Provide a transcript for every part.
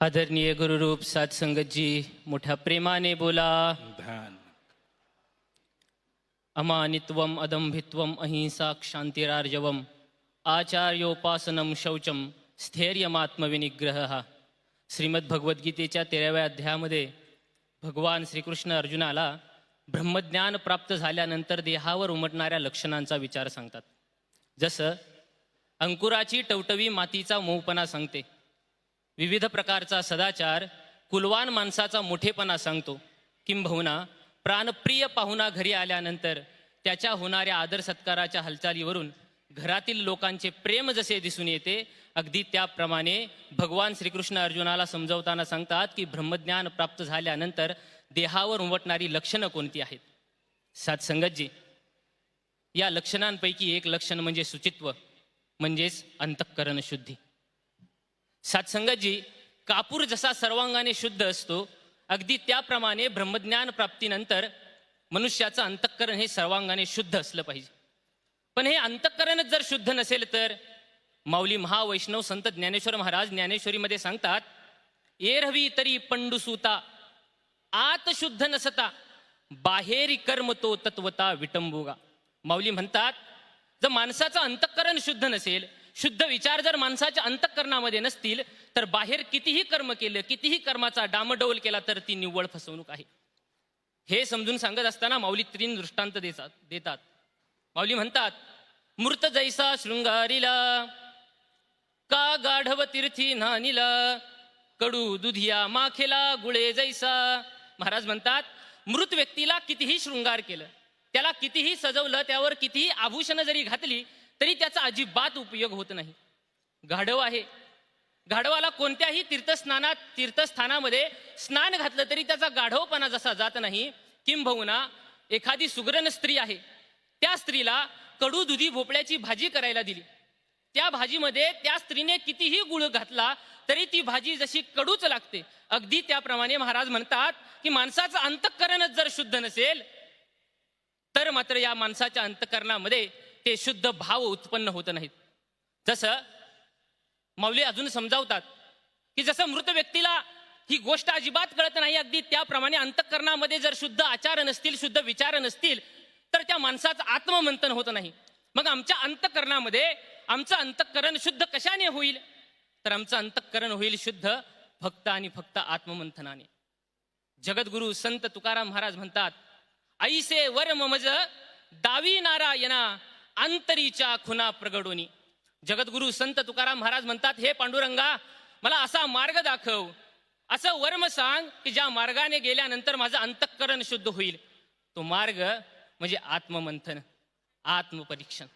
आदरणीय गुरुरूप सत्संगत जी, मोठ्या प्रेमाने बोला. ध्यान. अमानित्वम अदंभित्वम अहिंसा क्षांतिरार्जवम आचार्योपासनम शौचम स्थैर्यमात्मविनिग्रह. श्रीमद भगवद्गीतेच्या 13व्या अध्यायामध्ये भगवान श्रीकृष्ण अर्जुनाला ब्रह्मज्ञान प्राप्त झाल्यानंतर देहावर उमटणाऱ्या लक्षणांचा विचार सांगतात. जसं अंकुराची टवटवी मातीचा मऊपणा सांगते, विविध प्रकारचा सदाचार कुलवान माणसाचा मोठेपणा सांगतो, किंबहुना प्राणप्रिय पाहुणा घरी आल्यानंतर त्याच्या होणाऱ्या आदर सत्काराच्या हालचालीवरून घरातील लोकांचे प्रेम जसे दिसून येते, अगदी त्याप्रमाणे भगवान श्रीकृष्ण अर्जुनाला समजावताना सांगतात की ब्रह्मज्ञान प्राप्त झाल्यानंतर देहावर उमटणारी लक्षणं कोणती आहेत. सत्संगतजी, या लक्षणांपैकी एक लक्षण म्हणजे शुचित्व, म्हणजेच अंतःकरण शुद्धी. सत्संगतजी, कापूर जसा सर्वांगाने शुद्ध असतो, अगदी त्याप्रमाणे ब्रह्मज्ञान प्राप्तीनंतर मनुष्याचं अंतःकरण हे सर्वांगाने शुद्ध असलं पाहिजे. पण हे अंतःकरणच जर शुद्ध नसेल तर माऊली महावैष्णव संत ज्ञानेश्वर महाराज ज्ञानेश्वरीमध्ये सांगतात, एरहवी तरी पंडुसूता आत शुद्ध नसता बाहेरी कर्म तो तत्वता विटंबुगा. माऊली म्हणतात, जर माणसाचं अंतःकरण शुद्ध नसेल, शुद्ध विचार जर माणसाच्या अंतःकरणामध्ये नसतील, तर बाहेर कितीही कर्म केलं, कितीही कर्माचा डामडौल केला तर ती निव्वळ फसवणूक आहे. हे समजून सांगत असताना माऊली 3 दृष्टांत देतात. माऊली म्हणतात, मूर्त जैसा शृंगारीला का गाढव तीर्थी नानीला कडू दुधिया माखेला गुळे जैसा. महाराज म्हणतात, मृत व्यक्तीला कितीही शृंगार केलं, त्याला कितीही सजवलं, त्यावर कितीही आभूषणं जरी घातली तरी त्याचा अजिबात उपयोग होत नाही. गाढव आहे, गाढवाला कोणत्याही तीर्थस्थानामध्ये स्नान घातलं तरी त्याचा गाढवपणा जसा जात नाही, किंबहुना एखादी सुगरण स्त्री आहे, त्या स्त्रीला कडू दुधी भोपळ्याची भाजी करायला दिली, त्या भाजीमध्ये त्या स्त्रीने कितीही गुळ घातला तरी ती भाजी जशी कडूच लागते. अगदी त्याप्रमाणे महाराज म्हणतात की माणसाचं अंतःकरणच जर शुद्ध नसेल तर मात्र या माणसाच्या अंतःकरणामध्ये ते शुद्ध भाव उत्पन्न होत नाहीत. जसं माऊली अजून समजावतात की जसं मृत व्यक्तीला ही गोष्ट अजिबात कळत नाही, अगदी त्याप्रमाणे अंतःकरणामध्ये जर शुद्ध आचार नसतील, शुद्ध विचार नसतील तर त्या माणसाचं आत्ममंथन होत नाही. मग आमच्या अंतःकरणामध्ये आमचं अंतःकरण शुद्ध कशाने होईल? तर आमचं अंतःकरण होईल शुद्ध फक्त आणि फक्त आत्ममंथनाने. जगद्गुरु संत तुकाराम महाराज म्हणतात, ऐसे वर्म मज दावी नारायणा अंतरीच्या खुना प्रगडोनी. जगद्गुरु संत तुकाराम महाराज म्हणतात, हे पांडुरंगा, मला असा मार्ग दाखव, असं वर्म सांग की ज्या मार्गाने गेल्यानंतर माझं अंतःकरण शुद्ध होईल. तो मार्ग म्हणजे आत्ममंथन, आत्मपरीक्षण.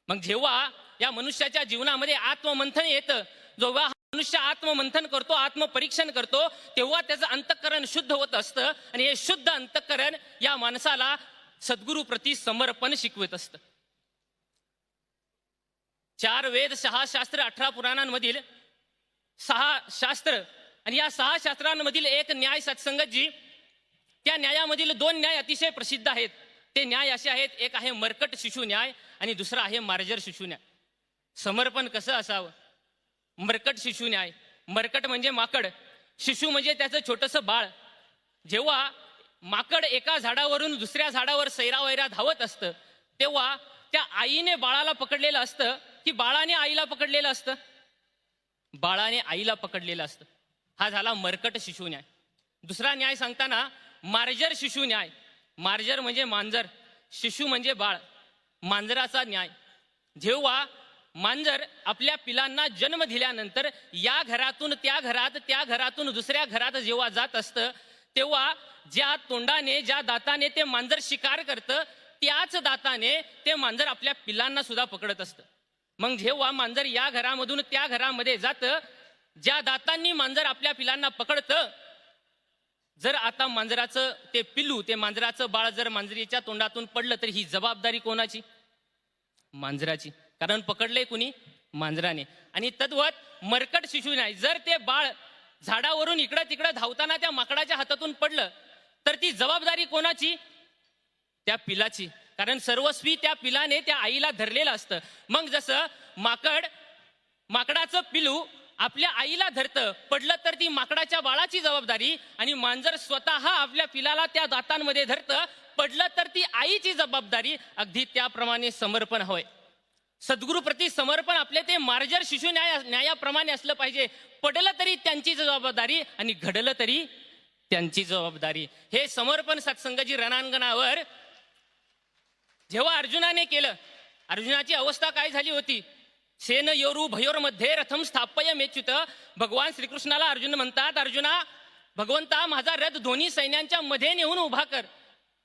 मग जेव्हा या मनुष्याच्या जीवनामध्ये आत्ममंथन येतं, जेव्हा मनुष्य आत्ममंथन करतो, आत्मपरीक्षण करतो, तेव्हा त्याचं अंतःकरण शुद्ध होत असतं. आणि हे शुद्ध अंतःकरण या माणसाला सद्गुरु प्रति समर्पण शिकवत असतं. 4 वेद, 6 शास्त्र, 18 पुराणांमधील 6 शास्त्र आणि या 6 शास्त्रांमधील एक न्याय सत्संगतजी, त्या न्यायामधील 2 न्याय अतिशय प्रसिद्ध आहेत. ते न्याय असे आहेत, एक आहे मर्कट शिशु न्याय आणि दुसरा आहे मार्जर शिशु न्याय. समर्पण कसं असावं? मर्कट शिशु न्याय, मर्कट म्हणजे माकड, शिशु म्हणजे त्याचं छोटंसं बाळ. जेव्हा माकड एका झाडावरून दुसऱ्या झाडावर सैरावैरा धावत असतं, तेव्हा त्या आईने बाळाला पकडलेलं असतं की बाळाने आईला पकडलेलं असतं? बाळाने आईला पकडलेलं असतं. हा झाला मर्कट शिशु न्याय. दुसरा न्याय सांगताना मार्जर शिशु न्याय. मार्जर म्हणजे मांजर, शिशु म्हणजे बाळ, मांजराचा न्याय. जेव्हा मांजर आपल्या पिलांना जन्म दिल्यानंतर या घरातून त्या घरात, त्या घरातून दुसऱ्या घरात जेव्हा जात असतं, तेव्हा ज्या तोंडाने, ज्या दाताने ते मांजर शिकार करतं, त्याच दाताने ते मांजर आपल्या पिलांना सुद्धा पकडत असतं. मग जेव्हा मांजर या घरामधून त्या घरामध्ये जातं, ज्या दातांनी मांजर आपल्या पिलांना पकडतं, जर आता मांजराचं ते पिल्लू, ते मांजराचं बाळ जर मांजरीच्या तोंडातून पडलं तर ही जबाबदारी कोणाची? मांजराची, कारण पकडलंय कुणी? मांजराने. आणि तद्वत मर्कट शिशु न्याय, जर ते बाळ झाडावरून इकडं तिकडं धावताना त्या माकडाच्या हातातून पडलं तर ती जबाबदारी कोणाची? त्या पिलाची, कारण सर्वस्वी त्या पिलाने त्या आईला धरलेलं असतं. मग जसं माकडाचं पिलू आपल्या आईला धरतं, पडलं तर ती माकडाच्या बाळाची जबाबदारी, आणि मांजर स्वतः आपल्या पिलाला त्या दातांमध्ये धरतं, पडलं तर ती आईची जबाबदारी. अगदी त्याप्रमाणे समर्पण होय. सद्गुरूप्रती समर्पण आपले ते मार्जर शिशु न्यायाप्रमाणे असलं पाहिजे. पडलं तरी त्यांची जबाबदारी आणि घडलं तरी त्यांची जबाबदारी. हे समर्पण सत्संगाची रणांगणावर जेव्हा अर्जुनाने केलं, अर्जुनाची अवस्था काय झाली होती? सेन योरू भयोर्मध्ये रथम स्थापय मेच्युत. भगवान श्रीकृष्णाला अर्जुन म्हणतात, अर्जुना भगवंता माझा रथ दोन्ही सैन्यांच्या मध्ये नेऊन उभा कर.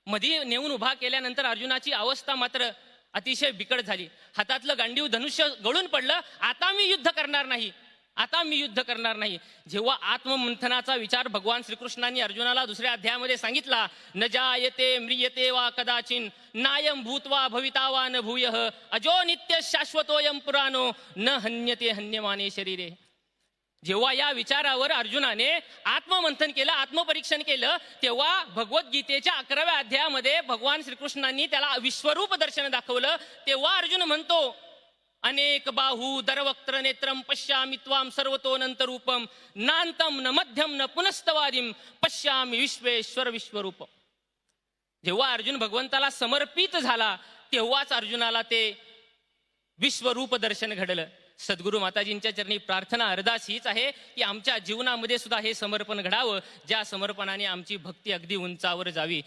मध्ये नेऊन उभा केल्यानंतर अर्जुनाची अवस्था मात्र अतिशय बिकट झाली. हातातलं गांडीव धनुष्य गळून पडलं. आता मी युद्ध करणार नाही, आता मी युद्ध करणार नाही. जेव्हा आत्ममंथनाचा विचार भगवान श्रीकृष्णांनी अर्जुनाला दुसऱ्या अध्यायामध्ये सांगितला, न जायते म्रियते वा कदाचिन नायम भूत्वा भविता वा न भूयः अजो नित्य शाश्वतोयम पुराणो न हन्यते हन्यमाने शरीरे. जेव्हा या विचारावर अर्जुनाने आत्ममंथन केलं, आत्मपरीक्षण केलं, तेव्हा भगवद्गीतेच्या 11व्या अध्यायामध्ये भगवान श्रीकृष्णांनी त्याला विश्वरूप दर्शन दाखवलं. तेव्हा अर्जुन म्हणतो, अनेक बाहू दरवक्त्र नेत्रम पश्यामि त्वाम सर्वतोनंतरूपम नांतम न मध्यम न पुनस्तवादिम पश्यामि विश्वेश्वर विश्वरूप. जेव्हा अर्जुन भगवंताला समर्पित झाला, तेव्हाच अर्जुनाला ते विश्वरूप दर्शन घडलं. सद्गुरू माताजींच्या चरणी प्रार्थना अरदास हीच आहे की आमच्या जीवनामध्ये सुद्धा हे समर्पण घडावं, ज्या समर्पणाने आमची भक्ती अगदी उंचावर जावी.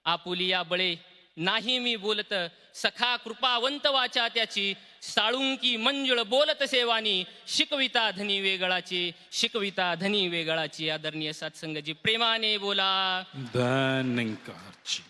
आपुलिया बळे नाही मी बोलत, सखा कृपावंत वाचा त्याची, साळुंकी मंजुळ बोलत सेवानी, शिकविता धनी वेगळाची, शिकविता धनी वेगळाची. आदरणीय सत्संगजी प्रेमाने बोला धन्यकारची.